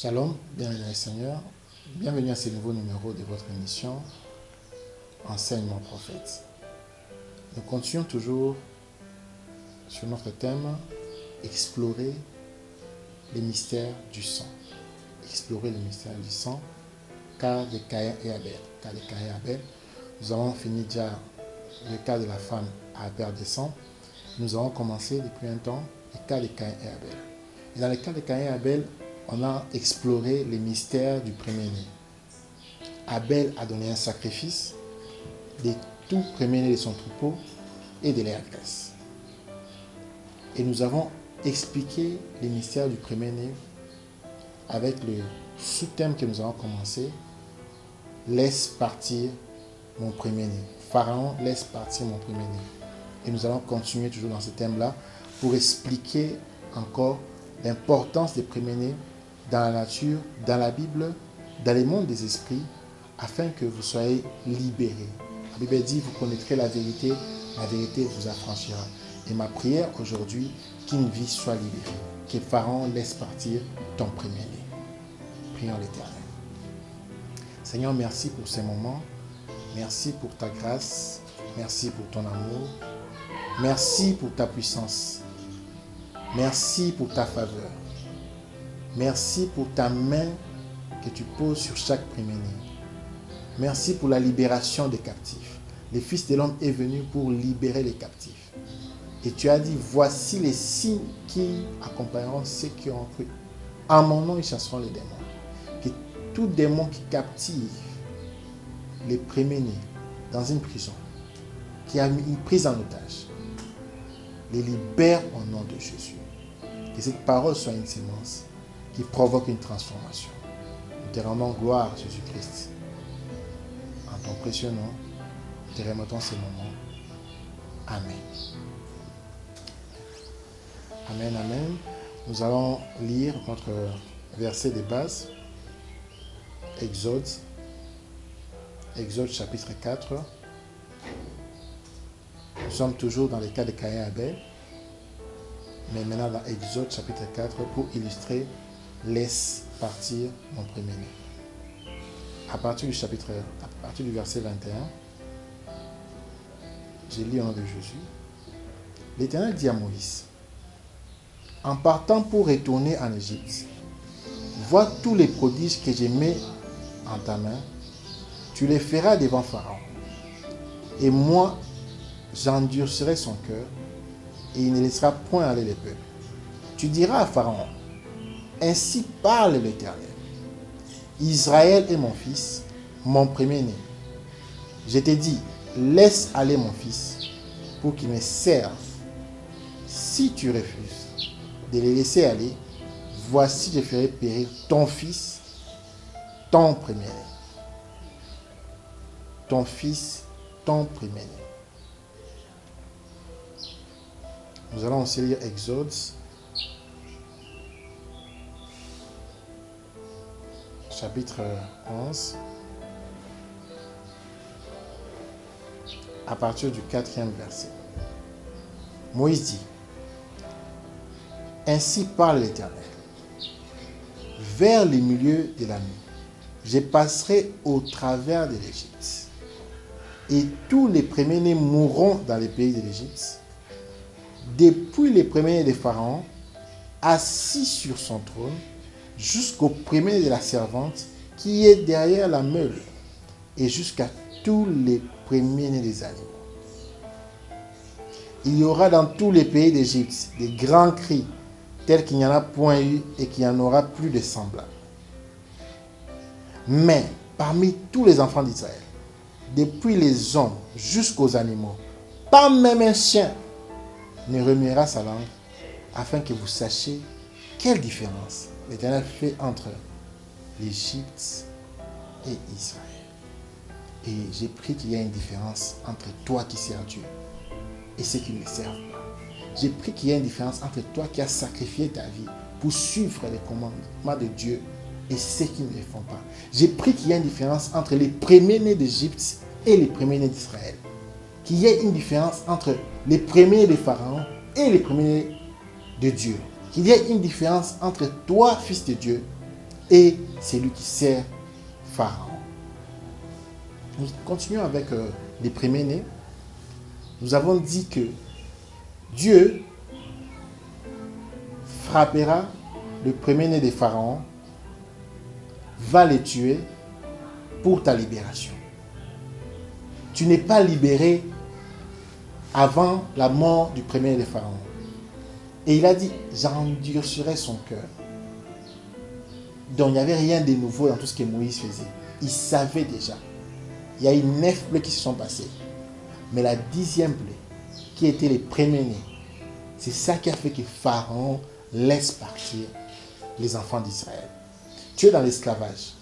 Shalom, bienvenue dans le Seigneur. Bienvenue à ce nouveau numéro de votre émission Enseignement prophète. Nous continuons toujours sur notre thème explorer les mystères du sang. Explorer les mystères du sang, cas de Caïn et Abel. Cas de Caïn et Abel. Nous avons fini déjà le cas de la femme à perdre des sang. Nous avons commencé depuis un temps le cas de Caïn et Abel. Et dans le cas de Caïn et Abel, on a exploré les mystères du premier-né. Abel a donné un sacrifice des tout premiers-nés de son troupeau et de leur graisse. Et nous avons expliqué les mystères du premier-né avec le sous-thème que nous avons commencé. Laisse partir mon premier-né. Pharaon, laisse partir mon premier-né. Et nous allons continuer toujours dans ce thème-là pour expliquer encore l'importance des premiers-nés dans la nature, dans la Bible, dans le monde des esprits, afin que vous soyez libérés. La Bible dit, vous connaîtrez la vérité vous affranchira. Et ma prière aujourd'hui, qu'une vie soit libérée, que Pharaon laisse partir ton premier-né. Prions l'Éternel. Seigneur, merci pour ces moments, merci pour ta grâce, merci pour ton amour, merci pour ta puissance, merci pour ta faveur. Merci pour ta main que tu poses sur chaque premier-né. Merci pour la libération des captifs. Le Fils de l'homme est venu pour libérer les captifs. Et tu as dit, voici les signes qui accompagneront ceux qui ont cru. En mon nom, ils chasseront les démons. Que tout démon qui captive les premiers-nés dans une prison, qui a mis une prise en otage, les libère au nom de Jésus. Que cette parole soit une sémence qui provoque une transformation. Nous te rendons gloire, Jésus-Christ. En ton précieux nom, nous te remettons ces moments. Amen. Amen, amen. Nous allons lire notre verset de base. Exode chapitre 4. Nous sommes toujours dans le cas de Caïn et Abel. Mais maintenant dans Exode chapitre 4 pour illustrer laisse partir mon premier-né. À partir du verset 21, je lis au nom de Jésus. L'Éternel dit à Moïse, en partant pour retourner en Égypte, vois tous les prodiges que je mets en ta main, tu les feras devant Pharaon. Et moi, j'endurcirai son cœur, et il ne laissera point aller les peuples. Tu diras à Pharaon, ainsi parle l'Éternel. Israël est mon fils, mon premier-né. Je t'ai dit, laisse aller mon fils pour qu'il me serve. Si tu refuses de le laisser aller, voici je ferai périr ton fils, ton premier-né. Ton fils, ton premier-né. Nous allons aussi lire Exode chapitre 11, à partir du 4e verset. Moïse dit, ainsi parle l'Éternel, vers le milieu de la nuit, je passerai au travers de l'Égypte, et tous les premiers-nés mourront dans les pays de l'Égypte, depuis les premiers-nés de Pharaon, assis sur son trône, jusqu'au premier de la servante qui est derrière la meule, et jusqu'à tous les premiers-nés des animaux. Il y aura dans tous les pays d'Égypte des grands cris, tels qu'il n'y en a point eu et qu'il n'y en aura plus de semblables. Mais parmi tous les enfants d'Israël, depuis les hommes jusqu'aux animaux, pas même un chien ne remuera sa langue, afin que vous sachiez quelle différence l'Éternel fait entre l'Égypte et Israël. Et j'ai pris qu'il y a une différence entre toi qui sers Dieu et ceux qui ne le servent pas. J'ai pris qu'il y a une différence entre toi qui as sacrifié ta vie pour suivre les commandements de Dieu et ceux qui ne le font pas. J'ai pris qu'il y a une différence entre les premiers-nés d'Égypte et les premiers-nés d'Israël. Qu'il y ait une différence entre les premiers-nés de Pharaon et les premiers-nés de Dieu. Qu'il y ait une différence entre toi, fils de Dieu, et c'est lui qui sert Pharaon. Nous continuons avec les premiers-nés. Nous avons dit que Dieu frappera le premier-né des pharaons, va les tuer pour ta libération. Tu n'es pas libéré avant la mort du premier des pharaons. Et il a dit, j'endurcirai son cœur. Donc il n'y avait rien de nouveau dans tout ce que Moïse faisait. Il savait déjà. Il y a eu 9 plaies qui se sont passées. Mais la 10e plaie, qui était les premiers-nés, c'est ça qui a fait que Pharaon laisse partir les enfants d'Israël. Tu es dans l'esclavage.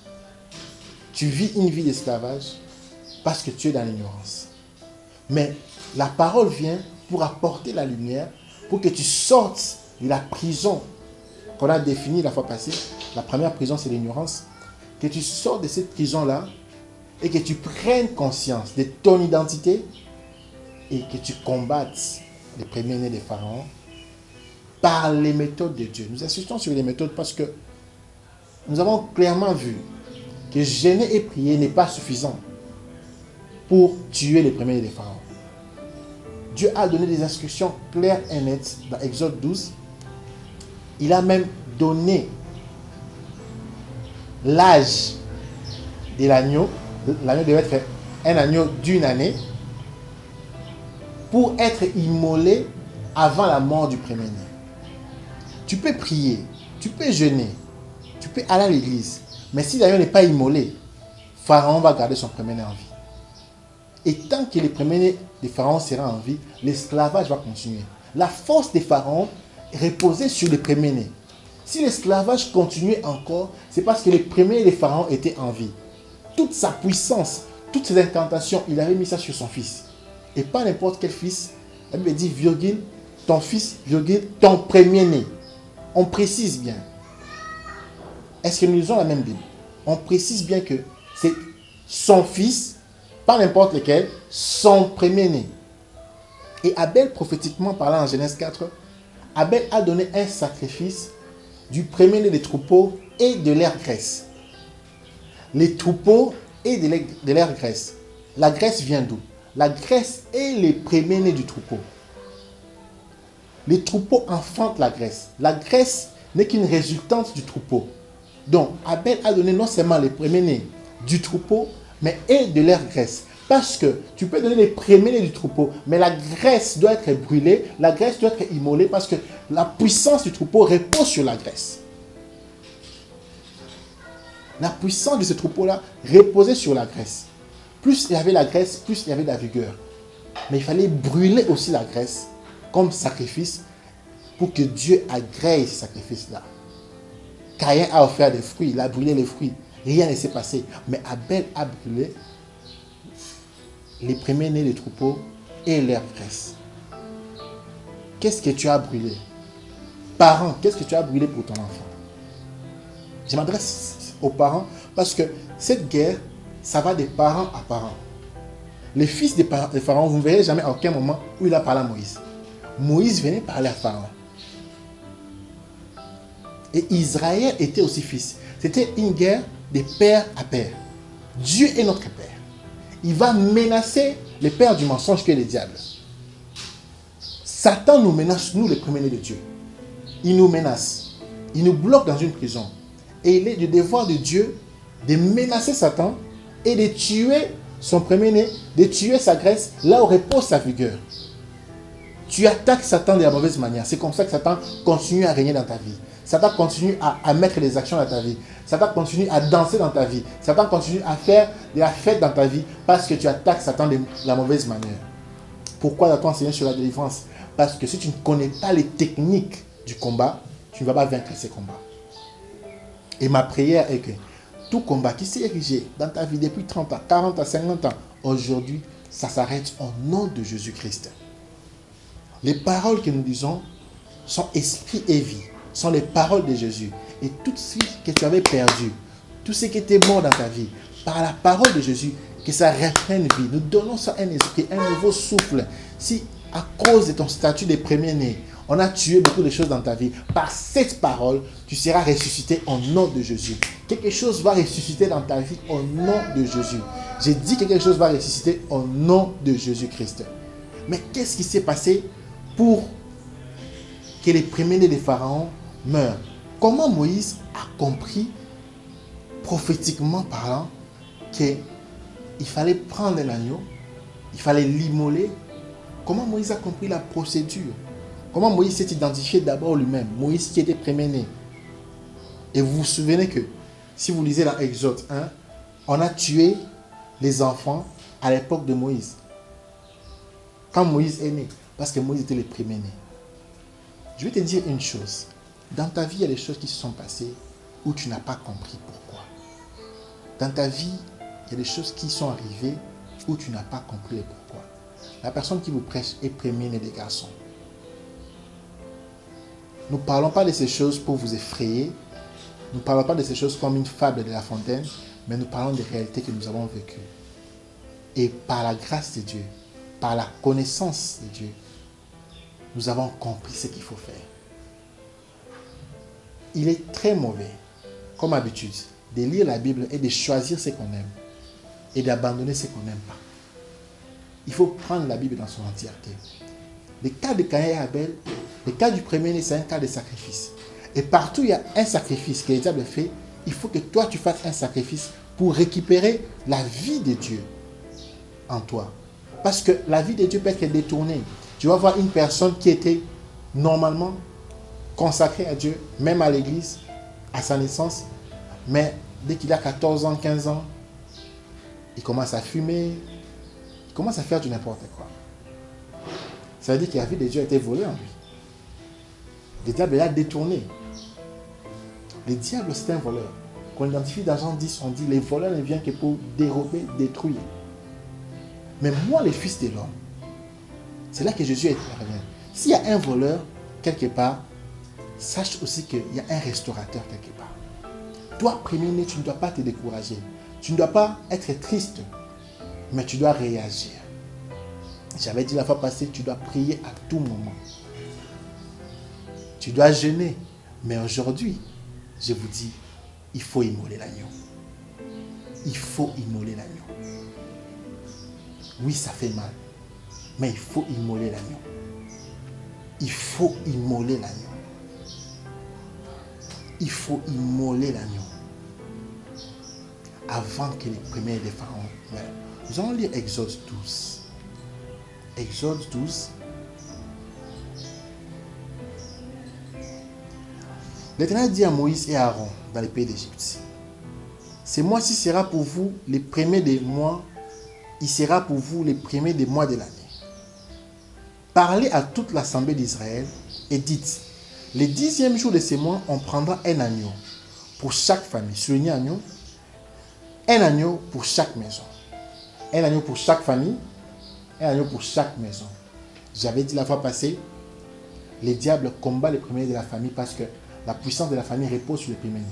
Tu vis une vie d'esclavage parce que tu es dans l'ignorance. Mais la parole vient pour apporter la lumière, pour que tu sortes de la prison qu'on a définie la fois passée. La première prison, c'est l'ignorance. Que tu sortes de cette prison-là et que tu prennes conscience de ton identité et que tu combattes les premiers-nés des pharaons par les méthodes de Dieu. Nous insistons sur les méthodes parce que nous avons clairement vu que jeûner et prier n'est pas suffisant pour tuer les premiers-nés des pharaons. Dieu a donné des instructions claires et nettes dans Exode 12. Il a même donné l'âge de l'agneau. L'agneau devait être un agneau d'une année pour être immolé avant la mort du premier-né. Tu peux prier, tu peux jeûner, tu peux aller à l'église, mais si l'agneau n'est pas immolé, Pharaon va garder son premier-né en vie. Et tant que le premier-né de Pharaon sera en vie, l'esclavage va continuer. La force des pharaons reposait sur les premiers-nés. Si l'esclavage continuait encore, c'est parce que les premiers des pharaons étaient en vie. Toute sa puissance, toutes ses incantations, il avait mis ça sur son fils. Et pas n'importe quel fils. La Bible dit, virgule, ton fils, virgule, ton premier-né. On précise bien. Est-ce que nous lisons la même Bible? On précise bien que c'est son fils, pas n'importe lequel, son premier-né. Et Abel, prophétiquement parlant en Genèse 4, Abel a donné un sacrifice du premier-né des troupeaux et de leur graisse. Les troupeaux et de leur graisse. La graisse vient d'où? La graisse est les premiers-nés du troupeau. Les troupeaux enfantent la graisse. La graisse n'est qu'une résultante du troupeau. Donc, Abel a donné non seulement les premiers-nés du troupeau, mais et de leur graisse. Parce que tu peux donner les premiers-nés du troupeau, mais la graisse doit être brûlée, la graisse doit être immolée, parce que la puissance du troupeau repose sur la graisse. La puissance de ce troupeau-là reposait sur la graisse. Plus il y avait la graisse, plus il y avait de la vigueur. Mais il fallait brûler aussi la graisse comme sacrifice pour que Dieu agrée ce sacrifice-là. Caïn a offert des fruits, il a brûlé les fruits. Rien ne s'est passé. Mais Abel a brûlé les premiers-nés des troupeaux et leur graisse. Qu'est-ce que tu as brûlé? Parents, qu'est-ce que tu as brûlé pour ton enfant? Je m'adresse aux parents parce que cette guerre, ça va de parents à parents. Les fils des pharaons, vous ne verrez jamais à aucun moment où il a parlé à Moïse. Moïse venait parler à Pharaon. Et Israël était aussi fils. C'était une guerre de père à père. Dieu est notre père. Il va menacer le père du mensonge qui est le diable. Satan nous menace, nous les premiers-nés de Dieu. Il nous menace. Il nous bloque dans une prison. Et il est du devoir de Dieu de menacer Satan et de tuer son premier-né, de tuer sa graisse là où repose sa vigueur. Tu attaques Satan de la mauvaise manière. C'est comme ça que Satan continue à régner dans ta vie. Satan continue à mettre des actions dans ta vie. Satan continue à danser dans ta vie. Satan continue à faire de la fête dans ta vie parce que tu attaques Satan de la mauvaise manière. Pourquoi dois-tu enseigner sur la délivrance? Parce que si tu ne connais pas les techniques du combat, tu ne vas pas vaincre ces combats. Et ma prière est que tout combat qui s'est érigé dans ta vie depuis 30 ans, 40 ans, 50 ans, aujourd'hui, ça s'arrête au nom de Jésus-Christ. Les paroles que nous disons sont esprit et vie, sont les paroles de Jésus. Et tout ce que tu avais perdu, tout ce qui était mort dans ta vie, par la parole de Jésus, que ça reprenne vie. Nous donnons ça un esprit, un nouveau souffle. Si à cause de ton statut de premier-né, On a tué beaucoup de choses dans ta vie. Par cette parole, tu seras ressuscité au nom de Jésus. Quelque chose va ressusciter dans ta vie au nom de Jésus. J'ai dit que quelque chose va ressusciter au nom de Jésus-Christ. Mais qu'est-ce qui s'est passé pour que les premiers-nés des pharaons meurent? Comment Moïse a compris, prophétiquement parlant, qu'il fallait prendre un agneau, il fallait l'immoler? Comment Moïse a compris la procédure? Comment Moïse s'est identifié d'abord lui-même? Moïse qui était premier-né. Et vous vous souvenez que, si vous lisez dans Exode 1, on a tué les enfants à l'époque de Moïse. Quand Moïse est né, parce que Moïse était le premier-né. Je vais te dire une chose. Dans ta vie, il y a des choses qui se sont passées où tu n'as pas compris pourquoi. Dans ta vie, il y a des choses qui sont arrivées où tu n'as pas compris le pourquoi. La personne qui vous prêche est premier-né des garçons. Nous ne parlons pas de ces choses pour vous effrayer. Nous ne parlons pas de ces choses comme une fable de La Fontaine, mais nous parlons des réalités que nous avons vécues. Et par la grâce de Dieu, par la connaissance de Dieu, nous avons compris ce qu'il faut faire. Il est très mauvais, comme habitude, de lire la Bible et de choisir ce qu'on aime et d'abandonner ce qu'on n'aime pas. Il faut prendre la Bible dans son entièreté. Le cas de Caïn et Abel, le cas du premier-né, c'est un cas de sacrifice. Et partout, il y a un sacrifice que le diable fait. Il faut que toi, tu fasses un sacrifice pour récupérer la vie de Dieu en toi. Parce que la vie de Dieu peut être détournée. Tu vas voir une personne qui était normalement consacrée à Dieu, même à l'église, à sa naissance. Mais dès qu'il a 14 ans, 15 ans, il commence à fumer. Il commence à faire du n'importe quoi. Ça veut dire que la vie de Dieu a été volée en lui. Le diable l'a détourné. Le diable, c'est un voleur. Quand on identifie dans Jean 10, on dit les voleurs ne viennent que pour dérober, détruire. Mais moi, le Fils de l'homme, c'est là que Jésus intervient. S'il y a un voleur quelque part, sache aussi qu'il y a un restaurateur quelque part. Toi, premier-né, tu ne dois pas te décourager. Tu ne dois pas être triste, mais tu dois réagir. J'avais dit la fois passée, tu dois prier à tout moment. Tu dois jeûner. Mais aujourd'hui, je vous dis, il faut immoler l'agneau. Il faut immoler l'agneau. Oui, ça fait mal. Mais il faut immoler l'agneau. Il faut immoler l'agneau. Il faut immoler l'agneau. Avant que les premiers des pharaons meurent. Nous allons lire Exode 12. Exode 12. L'Éternel dit à Moïse et à Aaron dans le pays d'Égypte: ce mois-ci sera pour vous les premiers des mois, il sera pour vous les premiers des mois de l'année. Parlez à toute l'assemblée d'Israël et dites: le 10e jour de ce mois, on prendra un agneau pour chaque famille. Soulignez agneau. Un agneau pour chaque maison. Un agneau pour chaque famille. Un agneau pour chaque maison. J'avais dit la fois passée, le diable combat les premiers de la famille parce que la puissance de la famille repose sur les premiers-nés.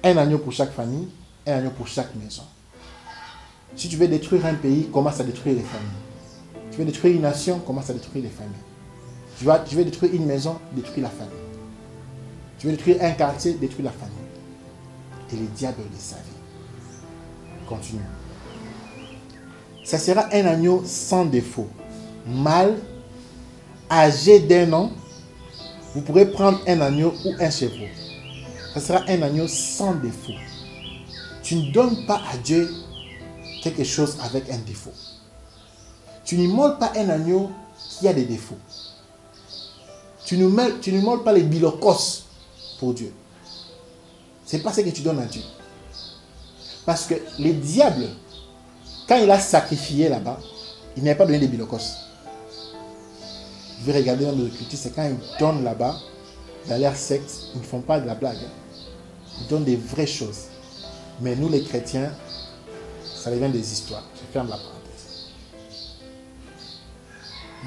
Un agneau pour chaque famille, un agneau pour chaque maison. Si tu veux détruire un pays, commence à détruire les familles. Tu veux détruire une nation, commence à détruire les familles. Tu veux détruire une maison, détruis la famille. Tu veux détruire un quartier, détruis la famille. Et le diable le savait. Continue. Ça sera un agneau sans défaut, mâle, âgé d'1 an. Vous pourrez prendre un agneau ou un chevreau. Ça sera un agneau sans défaut. Tu ne donnes pas à Dieu quelque chose avec un défaut. Tu n'immoles pas un agneau qui a des défauts. Tu n'immoles pas les bilocos pour Dieu. Ce n'est pas ce que tu donnes à Dieu. Parce que le diable, quand il a sacrifié là-bas, il n'avait pas donné des bilocos. Vous pouvez regarder dans le culture, c'est quand ils donnent là-bas, dans leur secte, ils ne font pas de la blague. Ils donnent des vraies choses. Mais nous les chrétiens, ça devient des histoires. Je ferme la parenthèse.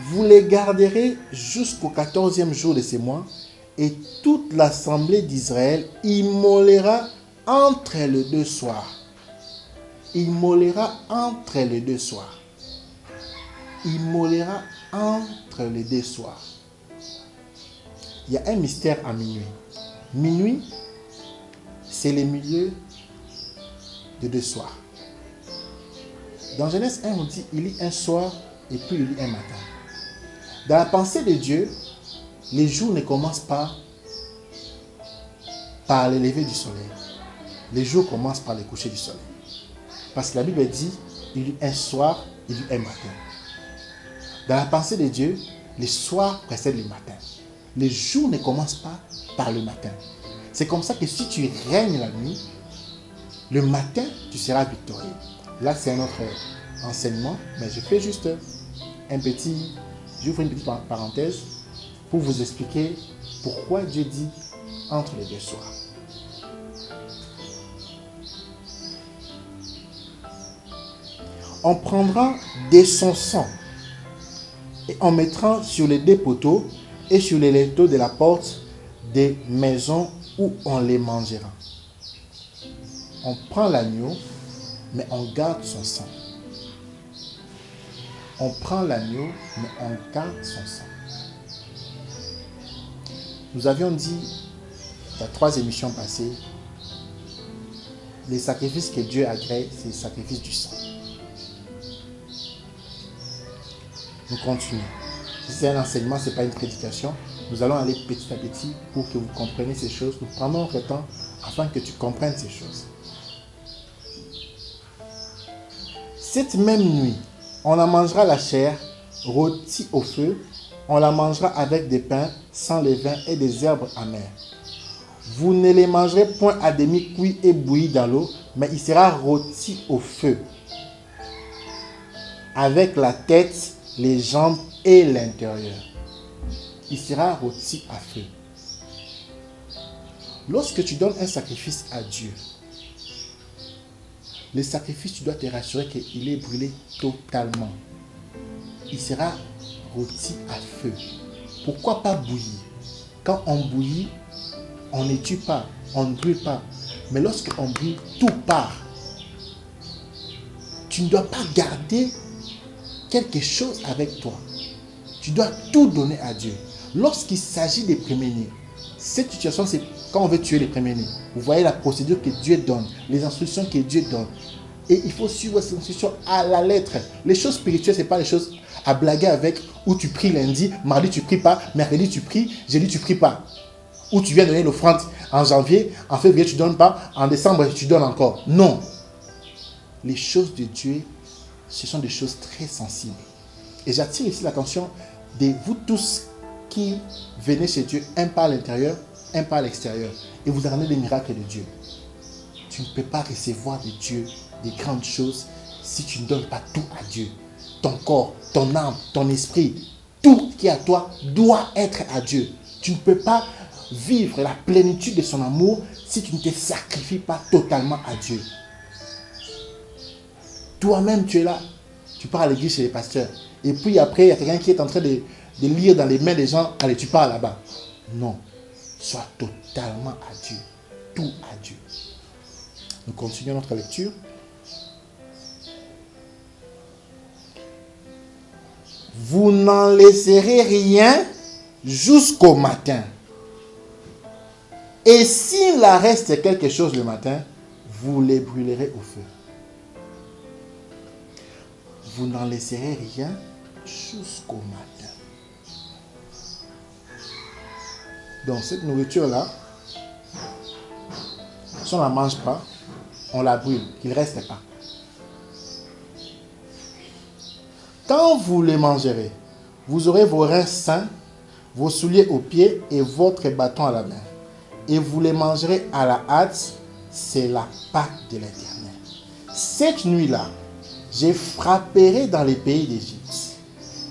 Vous les garderez jusqu'au 14e jour de ce mois, et toute l'assemblée d'Israël immolera entre les 2 soirs. Immolera entre les 2 soirs. Immolera entre les deux soirs. Il y a un mystère à minuit. Minuit, c'est le milieu de deux soirs. Dans Genèse 1, on dit il y a un soir et puis il y a un matin. Dans la pensée de Dieu, les jours ne commencent pas par le lever du soleil. Les jours commencent par le coucher du soleil. Parce que la Bible dit il y a un soir, il y a un matin. Dans la pensée de Dieu, les soirs précèdent le matin. Les jours ne commencent pas par le matin. C'est comme ça que si tu règnes la nuit, le matin, tu seras victorieux. Là, c'est un autre enseignement, mais je fais juste j'ouvre une petite parenthèse pour vous expliquer pourquoi Dieu dit entre les deux soirs. On prendra de son sang et on mettra sur les deux poteaux et sur les linteaux de la porte des maisons où on les mangera. On prend l'agneau, mais on garde son sang. On prend l'agneau, mais on garde son sang. Nous avions dit, il y a 3 émissions passées, les sacrifices que Dieu agrée, c'est les sacrifices du sang. Nous continuons. C'est un enseignement, ce n'est pas une prédication. Nous allons aller petit à petit pour que vous compreniez ces choses. Nous prenons notre temps afin que tu comprennes ces choses. Cette même nuit, on en mangera la chair rôtie au feu. On la mangera avec des pains sans levain et des herbes amères. Vous ne les mangerez point à demi cuits et bouillis dans l'eau, mais il sera rôti au feu, avec la tête, les jambes et l'intérieur. Il sera rôti à feu. Lorsque tu donnes un sacrifice à Dieu, le sacrifice, tu dois te rassurer qu'il est brûlé totalement. Il sera rôti à feu. Pourquoi pas bouilli? Quand on bouillit, on ne tue pas, on ne brûle pas. Mais lorsqu'on brûle, tout part. Tu ne dois pas garder quelque chose avec toi. Tu dois tout donner à Dieu. Lorsqu'il s'agit des premiers-nés, cette situation, c'est quand on veut tuer les premiers-nés. Vous voyez la procédure que Dieu donne, les instructions que Dieu donne. Et il faut suivre ces instructions à la lettre. Les choses spirituelles, ce n'est pas les choses à blaguer avec, où tu pries lundi, mardi tu ne pries pas, mercredi tu pries, jeudi tu ne pries pas. Où tu viens donner l'offrande en janvier, en février tu ne donnes pas, en décembre tu donnes encore. Non. Les choses de Dieu, ce sont des choses très sensibles. Et j'attire ici l'attention de vous tous qui venez chez Dieu, un par l'intérieur, un par l'extérieur. Et vous ramenez les miracles de Dieu. Tu ne peux pas recevoir de Dieu des grandes choses si tu ne donnes pas tout à Dieu. Ton corps, ton âme, ton esprit, tout qui est à toi doit être à Dieu. Tu ne peux pas vivre la plénitude de son amour si tu ne te sacrifies pas totalement à Dieu. Toi-même, tu es là. Tu pars à l'église chez les pasteurs. Et puis après, il y a quelqu'un qui est en train de lire dans les mains des gens. Allez, tu pars là-bas. Non. Sois totalement à Dieu. Tout à Dieu. Nous continuons notre lecture. Vous n'en laisserez rien jusqu'au matin. Et s'il en reste quelque chose le matin, vous les brûlerez au feu. Vous n'en laisserez rien jusqu'au matin. Donc cette nourriture-là, si on ne la mange pas, on la brûle, qu'il ne reste pas. Quand vous les mangerez, vous aurez vos reins sains, vos souliers aux pieds et votre bâton à la main. Et vous les mangerez à la hâte, c'est la Pâque de l'Éternel. Cette nuit-là, je frapperai dans les pays d'Égypte.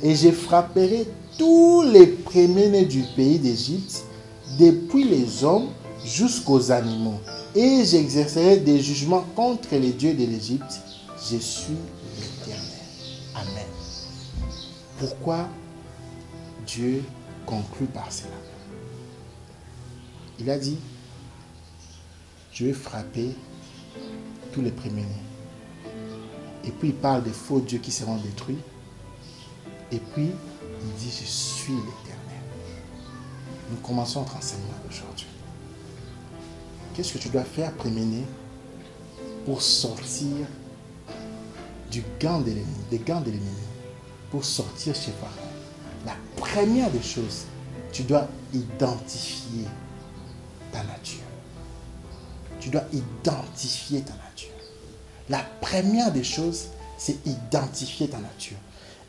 Et je frapperai tous les premiers-nés du pays d'Égypte, depuis les hommes jusqu'aux animaux. Et j'exercerai des jugements contre les dieux de l'Égypte. Je suis l'Éternel. Amen. Pourquoi Dieu conclut par cela? Il a dit, je vais frapper tous les premiers-nés. Et puis il parle des faux dieux qui seront détruits. Et puis Il dit, je suis l'Éternel. Nous commençons notre enseignement aujourd'hui. Qu'est-ce que tu dois faire, préméner, pour sortir du gant de l'ennemi, des gants de l'ennemi, pour sortir chez Pharaon? La première des choses, tu dois identifier ta nature. Tu dois identifier ta nature. La première des choses, c'est identifier ta nature.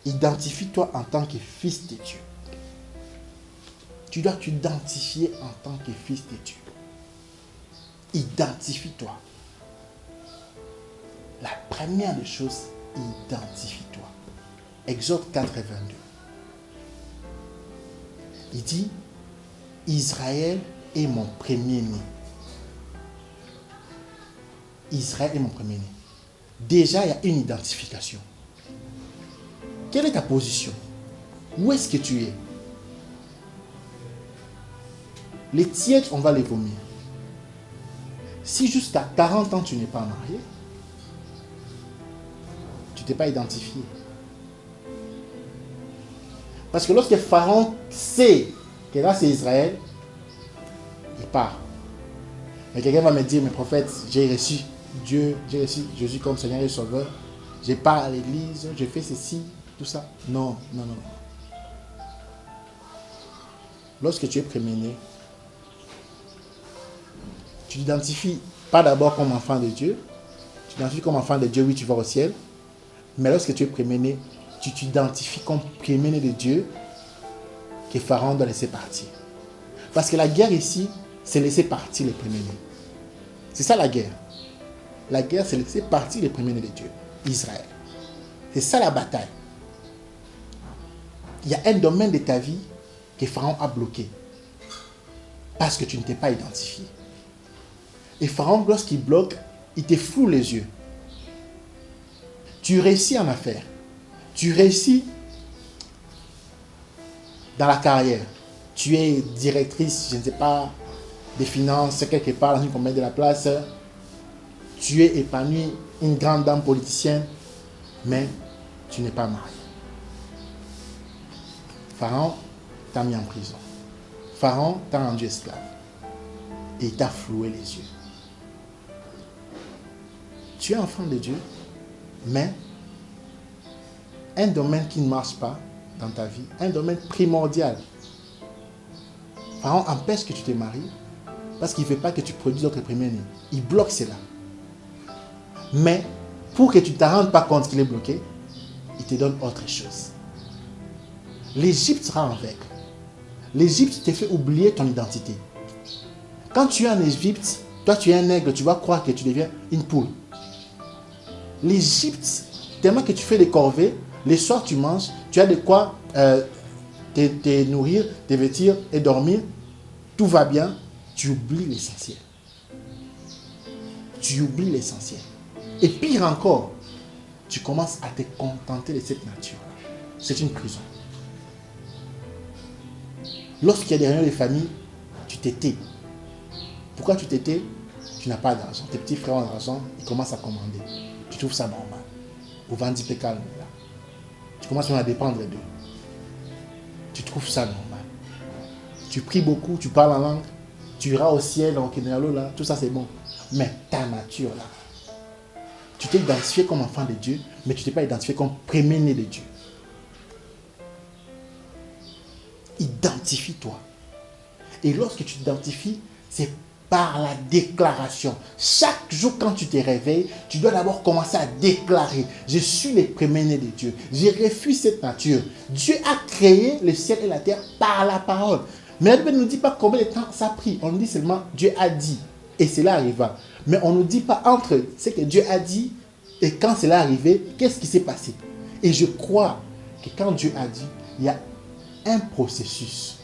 Identifie-toi en tant que fils de Dieu. Tu dois t'identifier en tant que fils de Dieu. Identifie-toi. La première des choses, identifie-toi. Exode 4 et 22. Il dit, Israël est mon premier-né. Israël est mon premier-né. Déjà, il y a une identification. Quelle est ta position? Où est-ce que tu es? Les tièdes, on va les vomir. Si jusqu'à 40 ans, tu n'es pas marié, tu ne t'es pas identifié. Parce que lorsque Pharaon sait que là, c'est Israël, il part. Mais quelqu'un va me dire, mes prophètes, j'ai reçu Dieu, j'ai reçu Jésus comme Seigneur et Sauveur, j'ai pas à l'église, j'ai fait ceci, tout ça. Non, non, non. Lorsque tu es préméné, tu t'identifies pas d'abord comme enfant de Dieu, tu t'identifies comme enfant de Dieu, oui, tu vas au ciel, mais lorsque tu es préméné, tu t'identifies comme préméné de Dieu que Pharaon doit laisser partir. Parce que la guerre ici, c'est laisser partir les préménés. C'est ça la guerre. La guerre, c'est laisser partir les préménés de Dieu, Israël. C'est ça la bataille. Il y a un domaine de ta vie que Pharaon a bloqué parce que tu ne t'es pas identifié. Et Pharaon, lorsqu'il bloque, il te floue les yeux. Tu réussis en affaires. Tu réussis dans la carrière. Tu es directrice, je ne sais pas, des finances, quelque part dans une compagnie de la place. Tu es épanoui, une grande dame politicienne, mais tu n'es pas marié. Pharaon t'a mis en prison. Pharaon t'a rendu esclave. Et il t'a floué les yeux. Tu es enfant de Dieu, mais un domaine qui ne marche pas dans ta vie, un domaine primordial. Pharaon empêche que tu te maries parce qu'il ne veut pas que tu produises d'autres premiers-nés. Il bloque cela. Mais pour que tu ne te rendes pas compte qu'il est bloqué, il te donne autre chose. L'Égypte sera en vague. L'Égypte te fait oublier ton identité. Quand tu es en Égypte, toi tu es un aigle, tu vas croire que tu deviens une poule. L'Égypte, tellement que tu fais des corvées, les soirs tu manges, tu as de quoi te nourrir, te vêtir et dormir, tout va bien, tu oublies l'essentiel. Tu oublies l'essentiel. Et pire encore, tu commences à te contenter de cette nature-là. C'est une prison. Lorsqu'il y a des réunions de famille, tu t'étais. Pourquoi tu t'étais? Tu n'as pas d'argent. Tes petits frères ont d'argent, ils commencent à commander. Tu trouves ça normal. Au Vandi Pécal, là. Tu commences même à dépendre d'eux. Tu trouves ça normal. Tu pries beaucoup, tu parles en langue, tu iras au ciel, en Kénéalo, là, tout ça c'est bon. Mais ta nature, là, tu t'es identifié comme enfant de Dieu, mais tu ne t'es pas identifié comme premier-né de Dieu. Identifie-toi. Et lorsque tu t'identifies, c'est par la déclaration. Chaque jour quand tu te réveilles, tu dois d'abord commencer à déclarer: je suis le premier-né de Dieu. Je refuse cette nature. Dieu a créé le ciel et la terre par la parole. Mais la Bible ne nous dit pas combien de temps ça a pris. On nous dit seulement Dieu a dit. Et cela arriva. Mais on ne nous dit pas entre ce que Dieu a dit et quand cela est arrivé, qu'est-ce qui s'est passé. Et je crois que quand Dieu a dit, il y a un processus.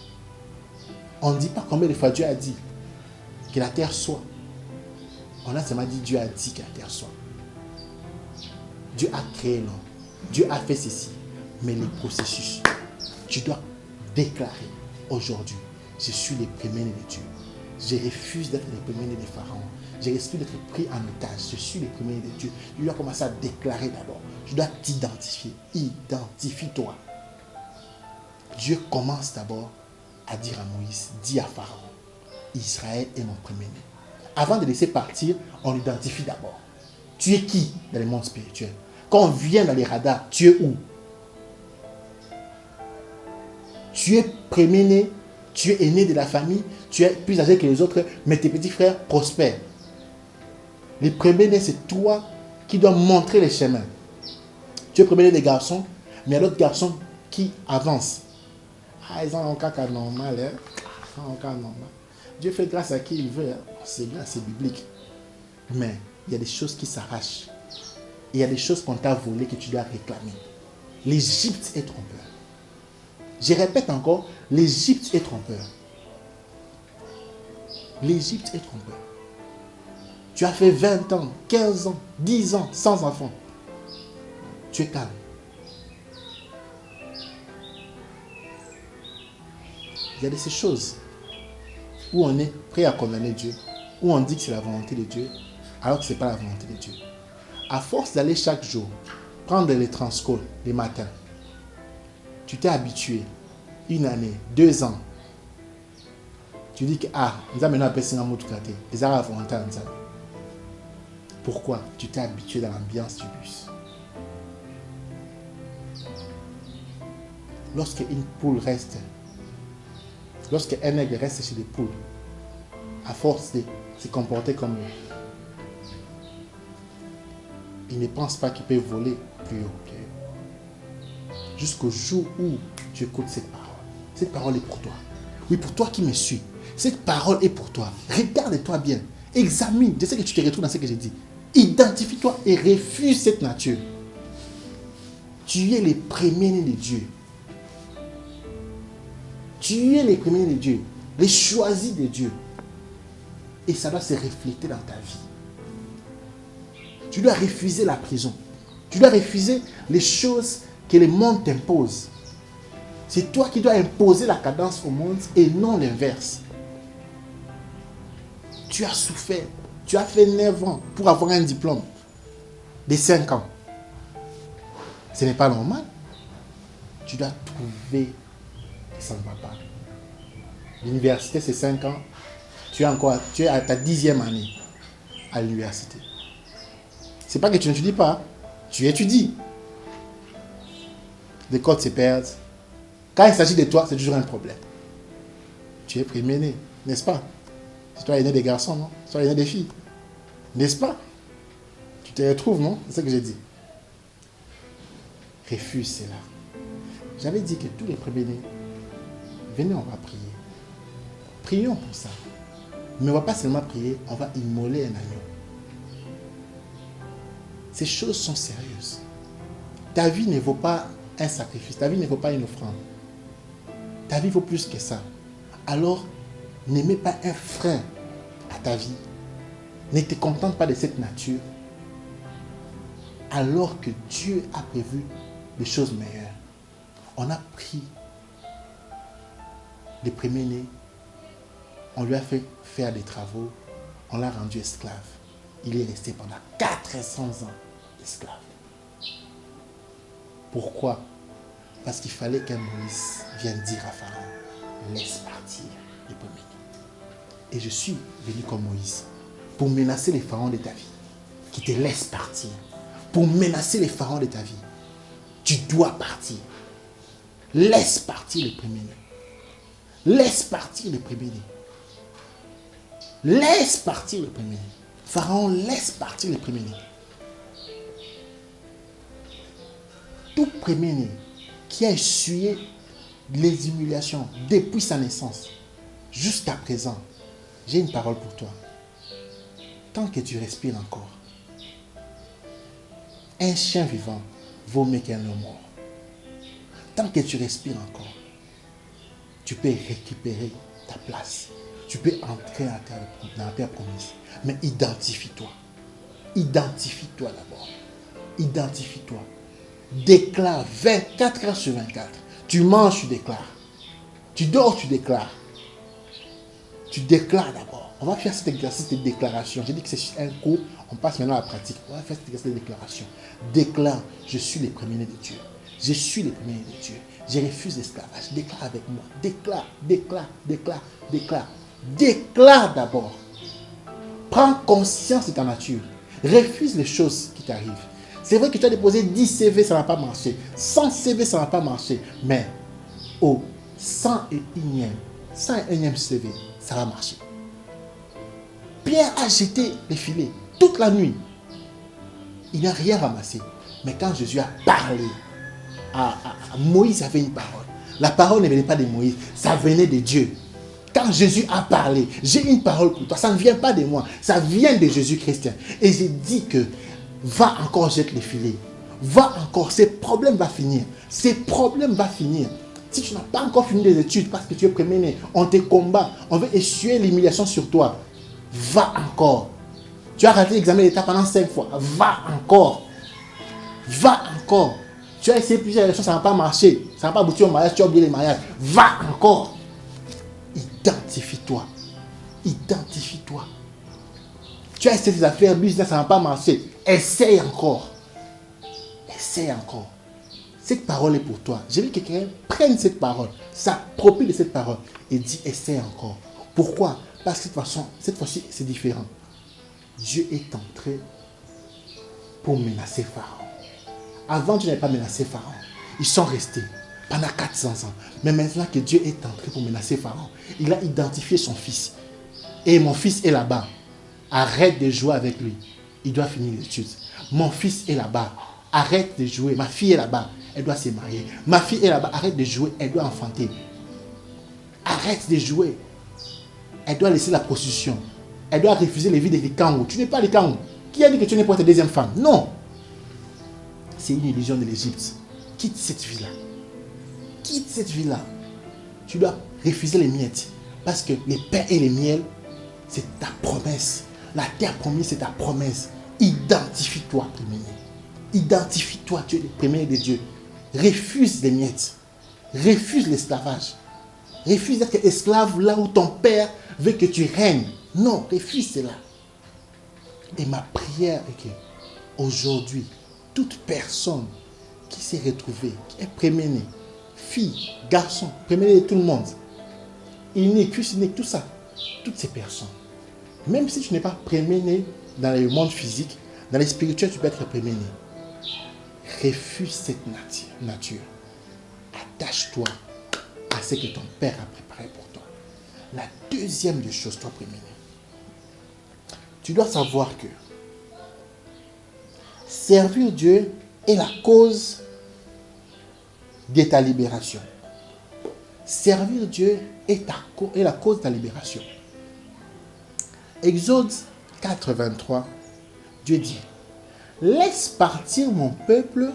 On ne dit pas combien de fois Dieu a dit que la terre soit. On a seulement dit Dieu a dit que la terre soit. Dieu a créé l'homme. Dieu a fait ceci. Mais le processus, tu dois déclarer aujourd'hui: je suis le premier-né de Dieu. Je refuse d'être le premier-né de Pharaon. Je refuse d'être pris en otage. Je suis le premier-né de Dieu. Tu dois commencer à déclarer d'abord. Tu dois t'identifier. Identifie-toi. Dieu commence d'abord à dire à Moïse, dis à Pharaon, Israël est mon premier-né. Avant de laisser partir, on l'identifie d'abord. Tu es qui dans le monde spirituel? Quand on vient dans les radars, tu es où? Tu es premier-né, tu es aîné de la famille, tu es plus âgé que les autres, mais tes petits frères prospèrent. Les premiers-nés, c'est toi qui dois montrer les chemins. Tu es premier-né des garçons, mais il y a d'autres garçons qui avancent. Ah, ils ont un cas normal, hein? Un cas normal. Dieu fait grâce à qui il veut, hein? C'est bien, c'est biblique. Mais il y a des choses qui s'arrachent. Il y a des choses qu'on t'a volées que tu dois réclamer. L'Égypte est trompeur. Je répète encore, l'Égypte est trompeur. L'Égypte est trompeur. Tu as fait 20 ans, 15 ans, 10 ans sans enfant. Tu es calme. Il y a de ces choses où on est prêt à condamner Dieu, où on dit que c'est la volonté de Dieu, alors que ce n'est pas la volonté de Dieu. À force d'aller chaque jour, prendre les transcols les matins, tu t'es habitué, 1 année, 2 ans. Tu dis que, nous avons maintenant appelé Singamou Tukate, les arabes vont entendre ça. Pourquoi? Tu t'es habitué dans l'ambiance du bus. Lorsqu'une poule reste, lorsqu'un aigle reste chez les poules, à force de se comporter comme eux, il ne pense pas qu'il peut voler plus haut. Jusqu'au jour où tu écoutes cette parole. Cette parole est pour toi. Oui, pour toi qui me suis. Cette parole est pour toi. Regarde-toi bien. Examine. Je sais que tu te retrouves dans ce que j'ai dit. Identifie-toi et refuse cette nature. Tu es le premier-né de Dieu. Tu es le premier-né de Dieu. Les choisis de Dieu. Et ça doit se refléter dans ta vie. Tu dois refuser la prison. Tu dois refuser les choses que le monde t'impose. C'est toi qui dois imposer la cadence au monde et non l'inverse. Tu as souffert. Tu as fait 9 ans pour avoir un diplôme de 5 ans. Ce n'est pas normal. Tu dois trouver que ça ne va pas. L'université, c'est 5 ans. Tu es à ta 10e année à l'université. Ce n'est pas que tu n'étudies pas. Tu étudies. Les codes se perdent. Quand il s'agit de toi, c'est toujours un problème. Tu es premier-né, n'est-ce pas? C'est toi l'aîné des garçons, non? C'est toi l'aîné des filles. N'est-ce pas? Tu te retrouves, non? C'est ce que j'ai dit. Refuse cela. J'avais dit que tous les premiers-nés, venez, on va prier. Prions pour ça. Mais on ne va pas seulement prier, on va immoler un agneau. Ces choses sont sérieuses. Ta vie ne vaut pas un sacrifice, ta vie ne vaut pas une offrande. Ta vie vaut plus que ça. Alors, ne mets pas un frein à ta vie. Ne te contente pas de cette nature. Alors que Dieu a prévu des choses meilleures. On a pris les premiers-nés, on lui a fait faire des travaux, on l'a rendu esclave. Il est resté pendant 400 ans esclave. Pourquoi? Parce qu'il fallait qu'un Moïse vienne dire à Pharaon, laisse partir les premiers-nés. Et je suis venu comme Moïse pour menacer les pharaons de ta vie, qui te laissent partir. Pour menacer les pharaons de ta vie, tu dois partir. Laisse partir les premiers-nés. Laisse partir les premiers-nés. Laisse partir les premiers-nés. Pharaon, laisse partir les premiers-nés. Tout premier-né qui a essuyé les humiliations depuis sa naissance jusqu'à présent, j'ai une parole pour toi. Tant que tu respires encore, un chien vivant vaut mieux qu'un homme mort. Tant que tu respires encore, tu peux récupérer ta place. Tu peux entrer dans la terre promise. Mais identifie-toi. Identifie-toi d'abord. Identifie-toi. Déclare 24 heures sur 24. Tu manges, tu déclares. Tu dors, tu déclares. Tu déclares d'abord. On va faire cet exercice de déclaration. J'ai dit que c'est un cours. On passe maintenant à la pratique. On va faire cet exercice de déclaration. Déclare, je suis le premier-né de Dieu. Je suis le premier-né de Dieu. Je refuse l'esclavage. Déclare avec moi. Déclare, déclare, déclare, déclare. Déclare d'abord. Prends conscience de ta nature. Refuse les choses qui t'arrivent. C'est vrai que tu as déposé 10 CV, ça n'a pas marché. 100 CV, ça n'a pas marché. Mais au 101e CV, ça va marcher. Pierre a jeté les filets toute la nuit. Il n'a rien ramassé. Mais quand Jésus a parlé, à Moïse avait une parole. La parole ne venait pas de Moïse, ça venait de Dieu. Quand Jésus a parlé, j'ai une parole pour toi. Ça ne vient pas de moi, ça vient de Jésus-Christ. Et j'ai dit que va encore jeter les filets. Va encore, ces problèmes vont finir. Ces problèmes vont finir. Si tu n'as pas encore fini les études parce que tu es premier-né, on te combat, on veut essuyer l'humiliation sur toi. Va encore. Tu as raté l'examen d'État pendant 5 fois. Va encore. Va encore. Tu as essayé plusieurs élections, ça n'a pas marché. Ça n'a pas abouti au mariage, tu as oublié les mariages. Va encore. Identifie-toi. Identifie-toi. Tu as essayé des affaires, business, ça n'a pas marché. Essaye encore. Essaye encore. Cette parole est pour toi. Je veux que quelqu'un prenne cette parole, s'approprie de cette parole et dit essaye encore. Pourquoi? Parce que cette fois-ci, c'est différent. Dieu est entré pour menacer Pharaon. Avant, Dieu n'avait pas menacé Pharaon. Ils sont restés pendant 400 ans. Mais maintenant que Dieu est entré pour menacer Pharaon, il a identifié son fils. Et mon fils est là-bas. Arrête de jouer avec lui. Il doit finir les études. Mon fils est là-bas. Arrête de jouer. Ma fille est là-bas. Elle doit se marier. Ma fille est là-bas. Arrête de jouer. Elle doit enfanter. Arrête de jouer. Elle doit laisser la prostitution. Elle doit refuser les vies des Kangou. Tu n'es pas les Kangou. Qui a dit que tu n'es pas ta deuxième femme? Non. C'est une illusion de l'Égypte. Quitte cette vie-là. Quitte cette vie-là. Tu dois refuser les miettes. Parce que les pains et les miels, c'est ta promesse. La terre promise, c'est ta promesse. Identifie-toi, premier. Identifie-toi, tu es le premier de Dieu. Refuse les miettes. Refuse l'esclavage. Refuse d'être esclave là où ton père veut que tu règnes. Non, refuse cela. Et ma prière est que aujourd'hui, toute personne qui s'est retrouvée, qui est premier-né, fille, garçon, premier-né de tout le monde, unique, fils unique, tout ça, toutes ces personnes, même si tu n'es pas premier-né dans le monde physique, dans le spirituel, tu peux être premier-né. Refuse cette nature. Attache-toi à ce que ton Père a préparé pour toi. La deuxième des choses, toi premier-né, tu dois savoir que servir Dieu est la cause de ta libération. Servir Dieu est la cause de ta libération. Exode 4, 23, Dieu dit, « Laisse partir mon peuple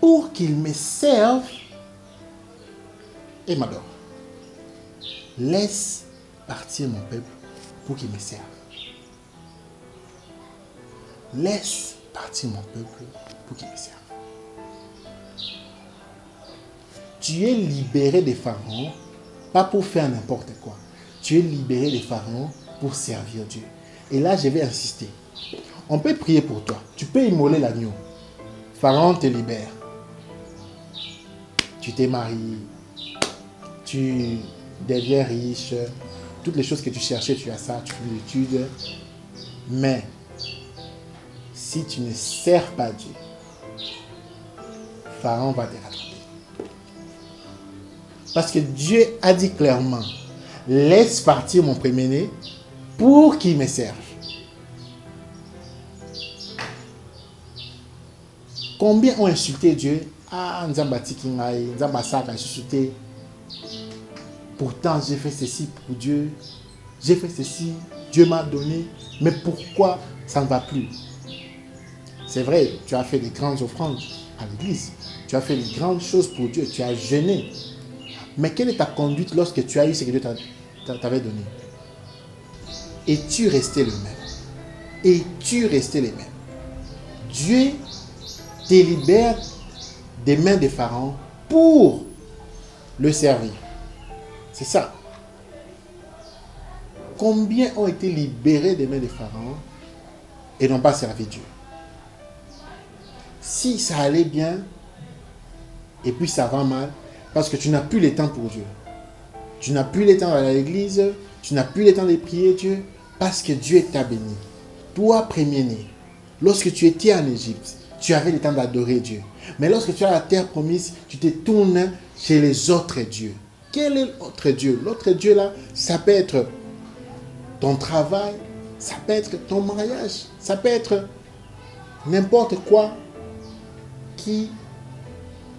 pour qu'il me serve et m'adore. » Laisse partir mon peuple pour qu'il me serve. Laisse partir mon peuple pour qu'il me serve. Tu es libéré des pharaons, pas pour faire n'importe quoi. Tu es libéré des pharaons pour servir Dieu. Et là, je vais insister. On peut prier pour toi. Tu peux immoler l'agneau. Pharaon te libère. Tu t'es marié. Tu deviens riche. Toutes les choses que tu cherchais, tu as ça. Tu fais des études. Mais si tu ne sers pas Dieu, Pharaon va te rattraper. Parce que Dieu a dit clairement, laisse partir mon premier-né pour qu'il me serve. Combien ont insulté Dieu? Ah, pourtant j'ai fait ceci pour Dieu. J'ai fait ceci, Dieu m'a donné. Mais pourquoi ça ne va plus? C'est vrai, tu as fait des grandes offrandes à l'église. Tu as fait des grandes choses pour Dieu. Tu as jeûné. Mais quelle est ta conduite lorsque tu as eu ce que Dieu t'avait donné? Es-tu resté le même? Es-tu resté le même? Dieu te libère des mains des pharaons pour le servir. C'est ça. Combien ont été libérés des mains des pharaons et n'ont pas servi Dieu? Si ça allait bien, et puis ça va mal parce que tu n'as plus le temps pour Dieu. Tu n'as plus le temps d'aller à l'église, tu n'as plus le temps de prier Dieu parce que Dieu t'a béni. Toi, premier-né, lorsque tu étais en Égypte, tu avais le temps d'adorer Dieu. Mais lorsque tu as la terre promise, tu te tournes chez les autres dieux. Quel est l'autre Dieu? L'autre Dieu là, ça peut être ton travail, ça peut être ton mariage, ça peut être n'importe quoi qui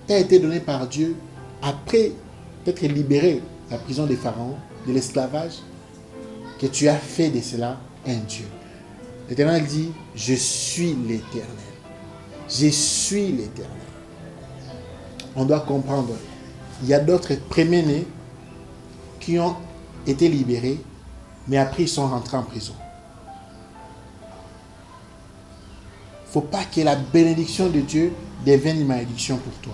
t'a été donné par Dieu après d'être libéré de la prison des pharaons, de l'esclavage, que tu as fait de cela un Dieu. L'Éternel dit, je suis l'Éternel. Je suis l'Éternel. On doit comprendre, il y a d'autres premiers-nés qui ont été libérés, mais après ils sont rentrés en prison. Il ne faut pas que la bénédiction de Dieu devienne une malédiction pour toi.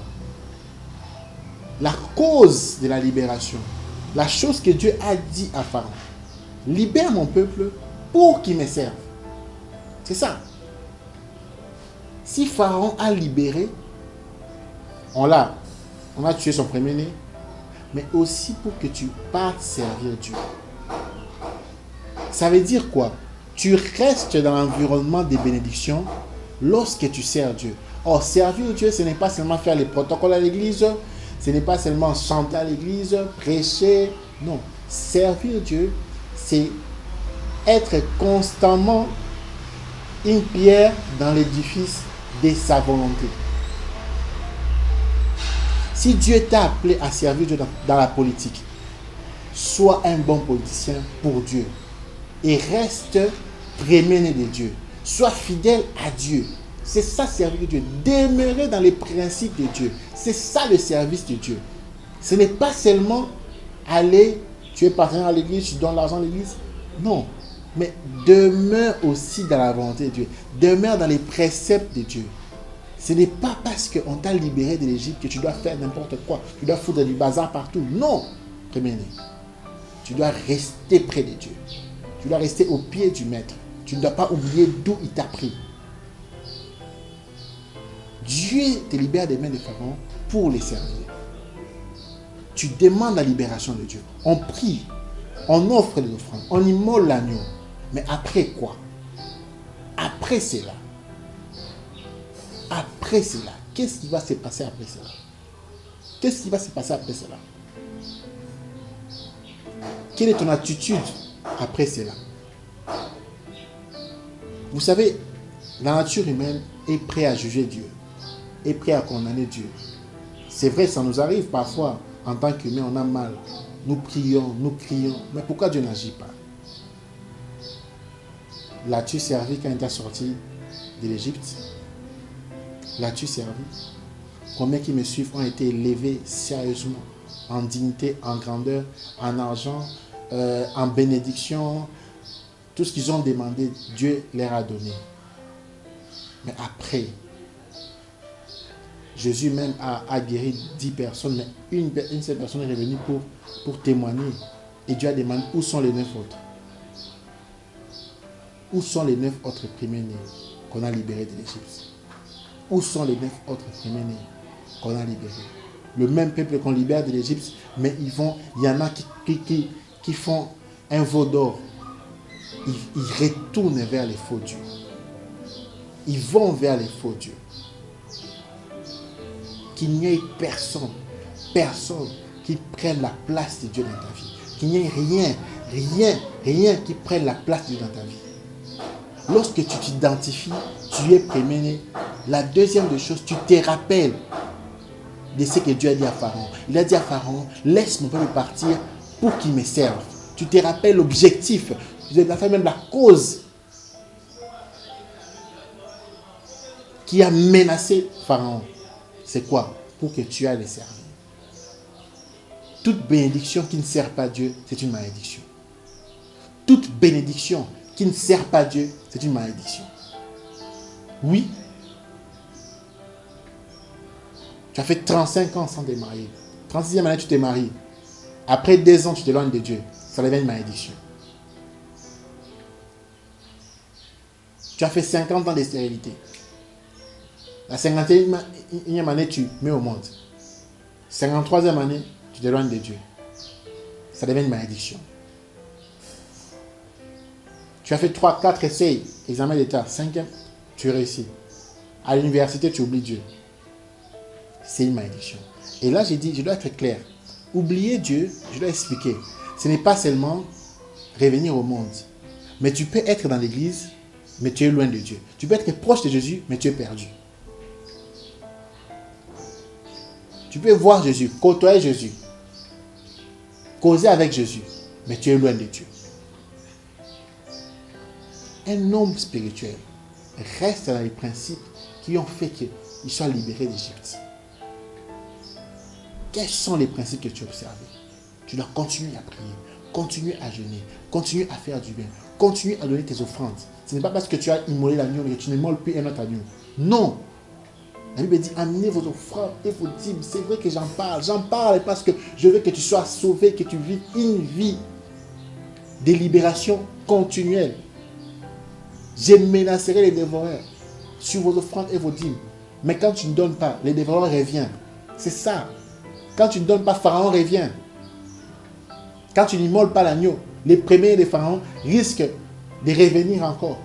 La cause de la libération, la chose que Dieu a dit à Pharaon, libère mon peuple pour qu'il me serve. C'est ça. Si Pharaon a libéré, on a tué son premier-né, mais aussi pour que tu partes servir Dieu. Ça veut dire quoi? Tu restes dans l'environnement des bénédictions lorsque tu sers Dieu. Or, servir Dieu, ce n'est pas seulement faire les protocoles à l'église, ce n'est pas seulement chanter à l'église, prêcher. Non, servir Dieu, c'est être constamment une pierre dans l'édifice de sa volonté. Si Dieu t'a appelé à servir Dieu dans la politique, sois un bon politicien pour Dieu et reste premier-né de Dieu. Sois fidèle à Dieu. C'est ça servir Dieu. Demeurer dans les principes de Dieu. C'est ça le service de Dieu. Ce n'est pas seulement aller, tu es partenaire à l'église, tu donnes l'argent à l'église. Non. Mais demeure aussi dans la volonté de Dieu. Demeure dans les préceptes de Dieu. Ce n'est pas parce qu'on t'a libéré de l'Égypte que tu dois faire n'importe quoi. Tu dois foutre du bazar partout. Non. Premier-né. Tu dois rester près de Dieu. Tu dois rester au pied du maître. Tu ne dois pas oublier d'où il t'a pris. Dieu te libère des mains de Pharaon pour les servir. Tu demandes la libération de Dieu. On prie, on offre des offrandes, on immole l'agneau. Mais après quoi? Après cela. Après cela. Qu'est-ce qui va se passer après cela? Qu'est-ce qui va se passer après cela? Quelle est ton attitude après cela? Vous savez, la nature humaine est prête à juger Dieu, est prête à condamner Dieu. C'est vrai, ça nous arrive parfois, en tant qu'humains, on a mal. Nous prions, nous crions. Mais pourquoi Dieu n'agit pas? L'as-tu servi quand il t'a sorti de l'Égypte? L'as-tu servi? Combien qui me suivent ont été élevés sérieusement, en dignité, en grandeur, en argent, en bénédiction. Tout ce qu'ils ont demandé, Dieu leur a donné. Mais après, Jésus même a guéri 10 personnes, mais une seule personne est revenue pour témoigner. Et Dieu a demandé où sont les 9 autres. Où sont les 9 autres premiers-nés qu'on a libérés de l'Égypte? Où sont les 9 autres premiers-nés qu'on a libérés? Le même peuple qu'on libère de l'Égypte, mais il y en a qui font un veau d'or. Ils retournent vers les faux dieux. Ils vont vers les faux dieux. Qu'il n'y ait personne qui prenne la place de Dieu dans ta vie. Qu'il n'y ait rien qui prenne la place de Dieu dans ta vie. Lorsque tu t'identifies, tu es premier-né. La deuxième des choses, tu te rappelles de ce que Dieu a dit à Pharaon. Il a dit à Pharaon, laisse mon peuple partir pour qu'il me serve. Tu te rappelles l'objectif, tu te rappelles même la cause qui a menacé Pharaon. C'est quoi? Pour que tu ailles le servir. Toute bénédiction qui ne sert pas Dieu, c'est une malédiction. Toute bénédiction qui ne sert pas Dieu, c'est une malédiction. Oui. Tu as fait 35 ans sans te marier. 36e année, tu t'es marié. Après 2 ans, tu t'éloignes de Dieu. Ça devient une malédiction. Tu as fait 50 ans de stérilité. La 51e année, tu mets au monde. 53e année, tu t'éloignes de Dieu. Ça devient une malédiction. Tu as fait 3, 4 essais, examen d'état, 5e, tu réussis. À l'université, tu oublies Dieu. C'est une malédiction. Et là, j'ai dit, je dois être clair. Oublier Dieu, je dois expliquer. Ce n'est pas seulement revenir au monde. Mais tu peux être dans l'église, mais tu es loin de Dieu. Tu peux être proche de Jésus, mais tu es perdu. Tu peux voir Jésus, côtoyer Jésus, causer avec Jésus, mais tu es loin de Dieu. Un homme spirituel reste dans les principes qui ont fait qu'il soit libéré d'Égypte. Quels sont les principes que tu as observés? Tu dois continuer à prier, continuer à jeûner, continuer à faire du bien, continuer à donner tes offrandes. Ce n'est pas parce que tu as immolé l'agneau que tu n'immoles plus un autre agneau. Non. La Bible dit, amenez vos offrandes et vos dîmes. C'est vrai que j'en parle parce que je veux que tu sois sauvé, que tu vives une vie de libération continuelle. Je menacerai les dévoreurs sur vos offrandes et vos dîmes. Mais quand tu ne donnes pas, les dévoreurs reviennent. C'est ça. Quand tu ne donnes pas, Pharaon revient. Quand tu n'immoles pas l'agneau, les premiers des pharaons risquent de revenir encore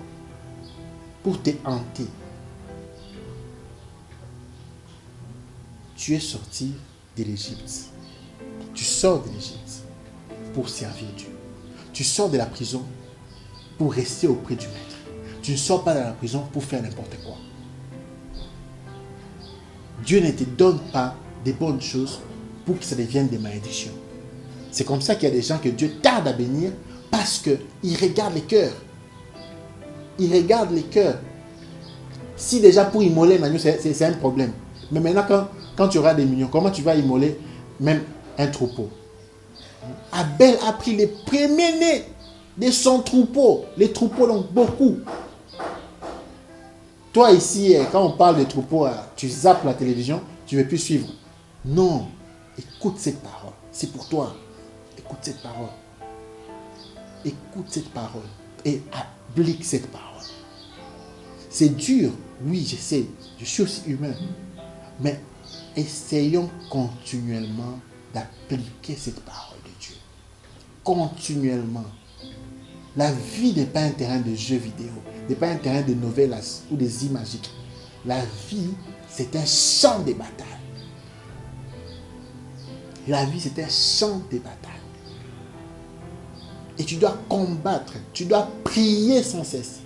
pour te hanter. Tu es sorti de l'Égypte. Tu sors de l'Égypte pour servir Dieu. Tu sors de la prison pour rester auprès du Maître. Tu ne sors pas de la prison pour faire n'importe quoi. Dieu ne te donne pas des bonnes choses pour que ça devienne des malédictions. C'est comme ça qu'il y a des gens que Dieu tarde à bénir parce qu'il regarde les cœurs. Il regarde les cœurs. Si déjà pour immoler un agneau, c'est un problème. Mais maintenant, quand tu auras des millions, comment tu vas immoler même un troupeau? Abel a pris les premiers-nés de son troupeau. Les troupeaux l'ont beaucoup. Toi ici, quand on parle de troupeaux, tu zappes la télévision, tu ne veux plus suivre. Non, écoute cette parole. C'est pour toi. Écoute cette parole. Écoute cette parole. Et applique cette parole. C'est dur, oui, je sais. Je suis aussi humain. Mais essayons continuellement d'appliquer cette parole de Dieu. Continuellement. La vie n'est pas un terrain de jeux vidéo, n'est pas un terrain de novellas ou des images. La vie, c'est un champ de bataille. La vie, c'est un champ de bataille. Et tu dois combattre, tu dois prier sans cesse.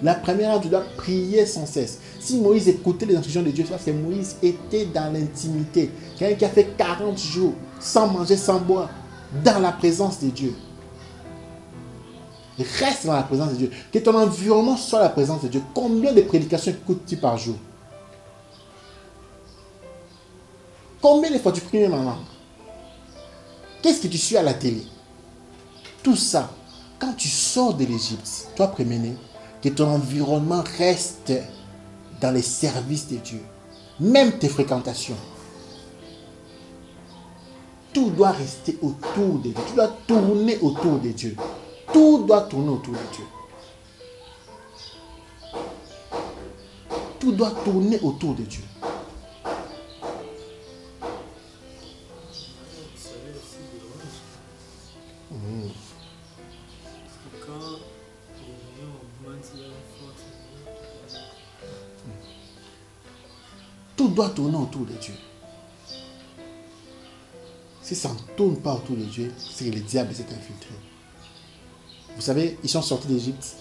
La première, tu dois prier sans cesse. Si Moïse écoutait les instructions de Dieu, c'est parce que Moïse était dans l'intimité. Quelqu'un qui a fait 40 jours sans manger, sans boire, dans la présence de Dieu. Reste dans la présence de Dieu. Que ton environnement soit la présence de Dieu. Combien de prédications écoutes-tu par jour? Combien de fois tu pries maman? Qu'est-ce que tu suis à la télé? Tout ça, quand tu sors de l'Égypte, toi premier-né, que ton environnement reste dans les services de Dieu. Même tes fréquentations. Tout doit rester autour de Dieu. Tu dois tourner autour de Dieu. Tout doit tourner autour de Dieu. Tout doit tourner autour de Dieu. Tout doit tourner autour de Dieu. Si ça ne tourne pas autour de Dieu, c'est que le diable s'est infiltré. Vous savez, ils sont sortis d'Égypte.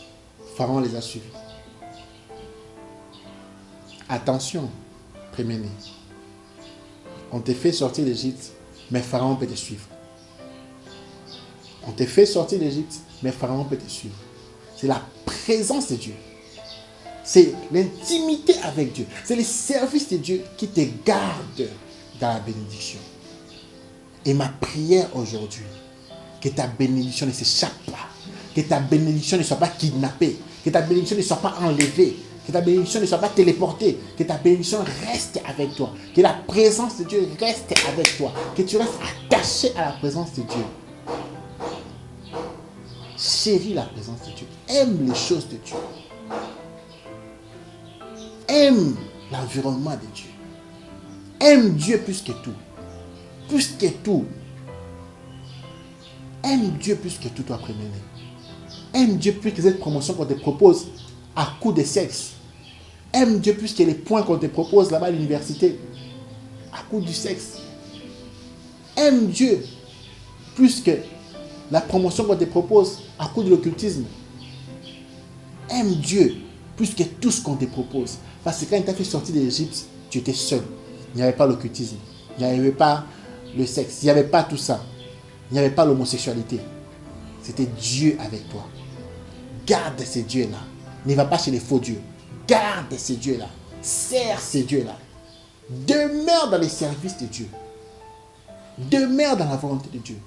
Pharaon les a suivis. Attention, premier-né. On te fait sortir d'Égypte, mais Pharaon peut te suivre. On te fait sortir d'Égypte, mais Pharaon peut te suivre. C'est la présence de Dieu. C'est l'intimité avec Dieu. C'est le service de Dieu qui te garde dans la bénédiction. Et ma prière aujourd'hui, que ta bénédiction ne s'échappe pas. Que ta bénédiction ne soit pas kidnappée. Que ta bénédiction ne soit pas enlevée. Que ta bénédiction ne soit pas téléportée. Que ta bénédiction reste avec toi. Que la présence de Dieu reste avec toi. Que tu restes attaché à la présence de Dieu. Chéris la présence de Dieu. Aime les choses de Dieu. Aime l'environnement de Dieu. Aime Dieu plus que tout. plus que tout. Aime Dieu plus que tout, toi, premier-né. Aime Dieu plus que cette promotion qu'on te propose à coup de sexe. Aime Dieu plus que les points qu'on te propose là-bas à l'université à coup du sexe. Aime Dieu plus que la promotion qu'on te propose à coup de l'occultisme. Aime Dieu plus que tout ce qu'on te propose. Parce que quand il t'a fait sortir d'Égypte, tu étais seul. Il n'y avait pas l'occultisme. Il n'y avait pas le sexe. Il n'y avait pas tout ça. Il n'y avait pas l'homosexualité. C'était Dieu avec toi. Garde ces dieux-là. Ne va pas chez les faux dieux. Garde ces dieux-là. Sers ces dieux-là. Demeure dans les services de Dieu. Demeure dans la volonté de Dieu.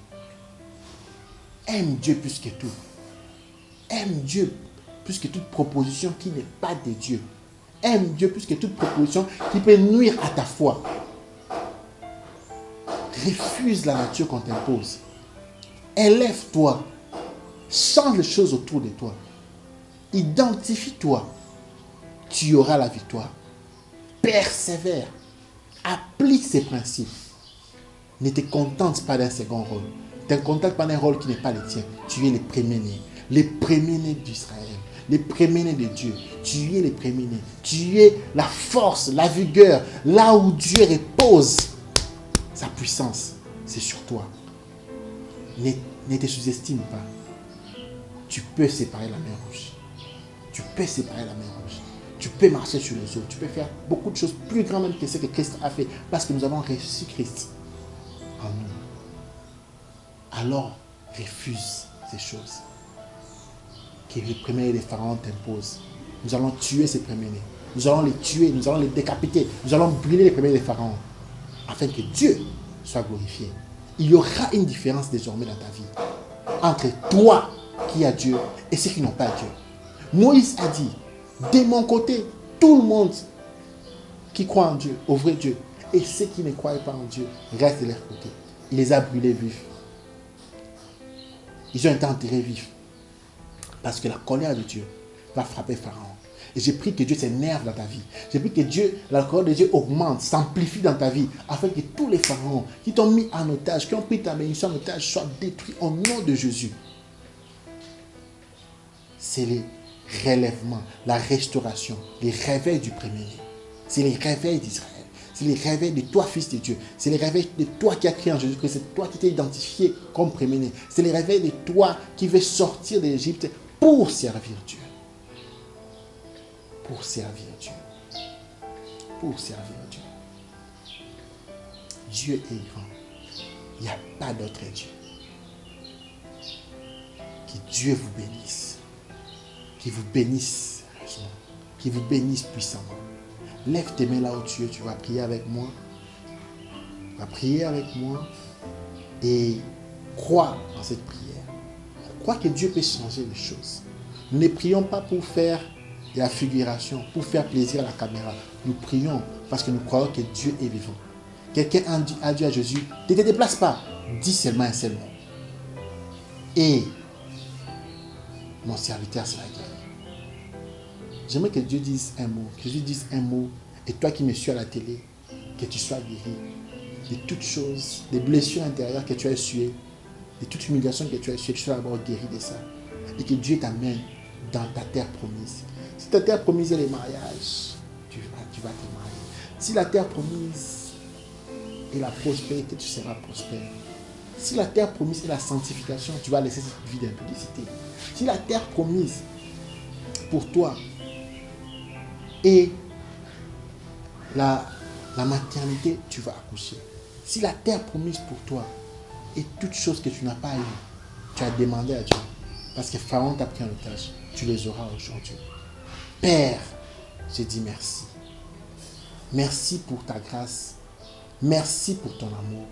Aime Dieu plus que tout. Aime Dieu plus que toute proposition qui n'est pas de Dieu. Aime Dieu plus que toute proposition qui peut nuire à ta foi. Refuse la nature qu'on t'impose. Élève-toi. Change les choses autour de toi. Identifie-toi. Tu auras la victoire. Persévère. Applique ces principes. Ne te contente pas d'un second rôle. Ne te contente pas d'un rôle qui n'est pas le tien. Tu es le premier-né. Les premiers-nés d'Israël. Les premiers-nés de Dieu. Tu es les premiers-nés. Tu es la force, la vigueur. Là où Dieu repose sa puissance, c'est sur toi. Ne te sous-estime pas. Tu peux séparer la mer rouge. Tu peux séparer la mer rouge. Tu peux marcher sur les eaux. Tu peux faire beaucoup de choses plus grandes même que ce que Christ a fait. Parce que nous avons reçu Christ en nous. Alors, refuse ces choses que les premiers-nés des pharaons t'imposent. Nous allons tuer ces premiers-nés. Nous allons les tuer, nous allons les décapiter. Nous allons brûler les premiers-nés des pharaons. Afin que Dieu soit glorifié. Il y aura une différence désormais dans ta vie. Entre toi qui as Dieu et ceux qui n'ont pas Dieu. Moïse a dit, de mon côté, tout le monde qui croit en Dieu, au vrai Dieu, et ceux qui ne croient pas en Dieu, restent de leur côté. Il les a brûlés vifs. Ils ont été enterrés vifs. Parce que la colère de Dieu va frapper Pharaon. Et j'ai pris que Dieu s'énerve dans ta vie. J'ai pris que Dieu, la colère de Dieu augmente, s'amplifie dans ta vie, afin que tous les pharaons qui t'ont mis en otage, qui ont pris ta bénédiction en otage, soient détruits au nom de Jésus. C'est les relèvements, la restauration, les réveils du premier-né. C'est les réveils d'Israël. C'est les réveils de toi, fils de Dieu. C'est les réveils de toi qui as crié en Jésus-Christ. C'est toi qui t'es identifié comme premier-né. C'est les réveils de toi qui veux sortir d'Égypte pour servir Dieu. Pour servir Dieu. Pour servir Dieu. Dieu est grand. Il n'y a pas d'autre Dieu. Que Dieu vous bénisse. Qu'il vous bénisse sérieusement. Qu'il vous bénisse puissamment. Lève tes mains là où tu es. Tu vas prier avec moi. Tu vas prier avec moi. Et crois dans cette prière. Crois que Dieu peut changer les choses. Nous ne prions pas pour faire de la figuration, pour faire plaisir à la caméra. Nous prions parce que nous croyons que Dieu est vivant. Quelqu'un a dit à Jésus, ne te déplace pas. Dis seulement un seul mot. Et mon serviteur sera guéri. J'aimerais que Dieu dise un mot, que Jésus dise un mot, et toi qui me suis à la télé, que tu sois guéri de toutes choses, des blessures intérieures que tu as essuyées, de toute humiliation que tu as essuyée, tu sois d'abord guéri de ça. Et que Dieu t'amène dans ta terre promise. Si ta terre promise est le mariage, tu vas te marier. Si la terre promise est la prospérité, tu seras prospère. Si la terre promise est la sanctification, tu vas laisser cette vie d'impudicité. Si la terre promise pour toi est la maternité, tu vas accoucher. Si la terre promise pour toi est toute chose que tu n'as pas eu, tu as demandé à Dieu. Parce que Pharaon t'a pris en otage, tu les auras aujourd'hui. Père, je dis merci. Merci pour ta grâce. Merci pour ton amour.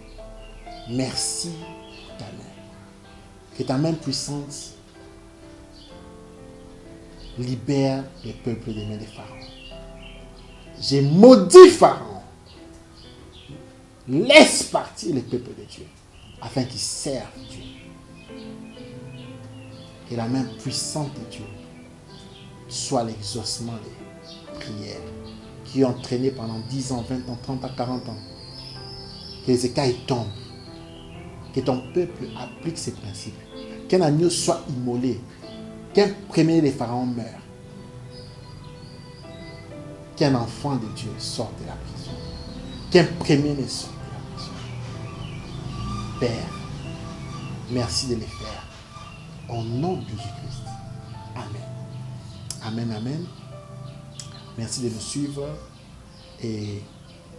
Merci pour ta main. Que ta main puissante libère les peuples des mains des pharaons. J'ai maudit Pharaon. Laisse partir les peuples de Dieu afin qu'ils servent Dieu. Que la main puissante de Dieu soit l'exaucement des prières qui ont traîné pendant 10 ans, 20 ans, 30 ans, 40 ans. Que les écailles tombent Que ton peuple applique ces principes. Qu'un agneau soit immolé. Qu'un premier des pharaons meure. Qu'un enfant de Dieu sorte de la prison. Qu'un premier ne sorte de la prison. Père, merci de les faire. Au nom de Jésus-Christ. Amen. Amen, amen. Merci de nous suivre et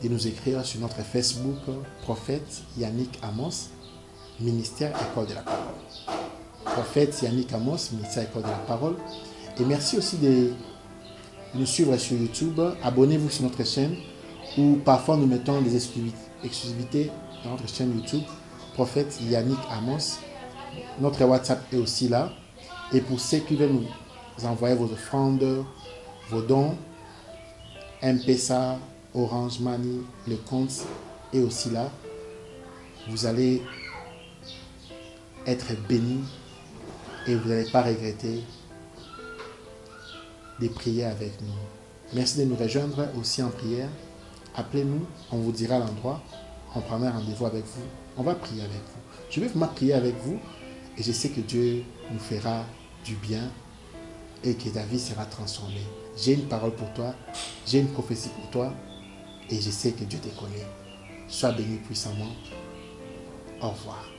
de nous écrire sur notre Facebook, Prophète Yannick Amos, Ministère École de la Parole. Prophète Yannick Amos, Ministère École de la Parole. Et merci aussi de nous suivre sur YouTube. Abonnez-vous sur notre chaîne où parfois nous mettons des exclusivités dans notre chaîne YouTube, Prophète Yannick Amos. Notre WhatsApp est aussi là. Et pour ceux qui veulent nous envoyer vos offrandes, vos dons, M-Pesa, Orange Money, le compte est aussi là. Vous allez être bénis et vous n'allez pas regretter de prier avec nous. Merci de nous rejoindre aussi en prière. Appelez-nous, on vous dira l'endroit. On prendra rendez-vous avec vous. On va prier avec vous. Je vais vraiment prier avec vous et je sais que Dieu nous fera du bien et que ta vie sera transformée. J'ai une parole pour toi, j'ai une prophétie pour toi et je sais que Dieu te connaît. Sois béni puissamment. Au revoir.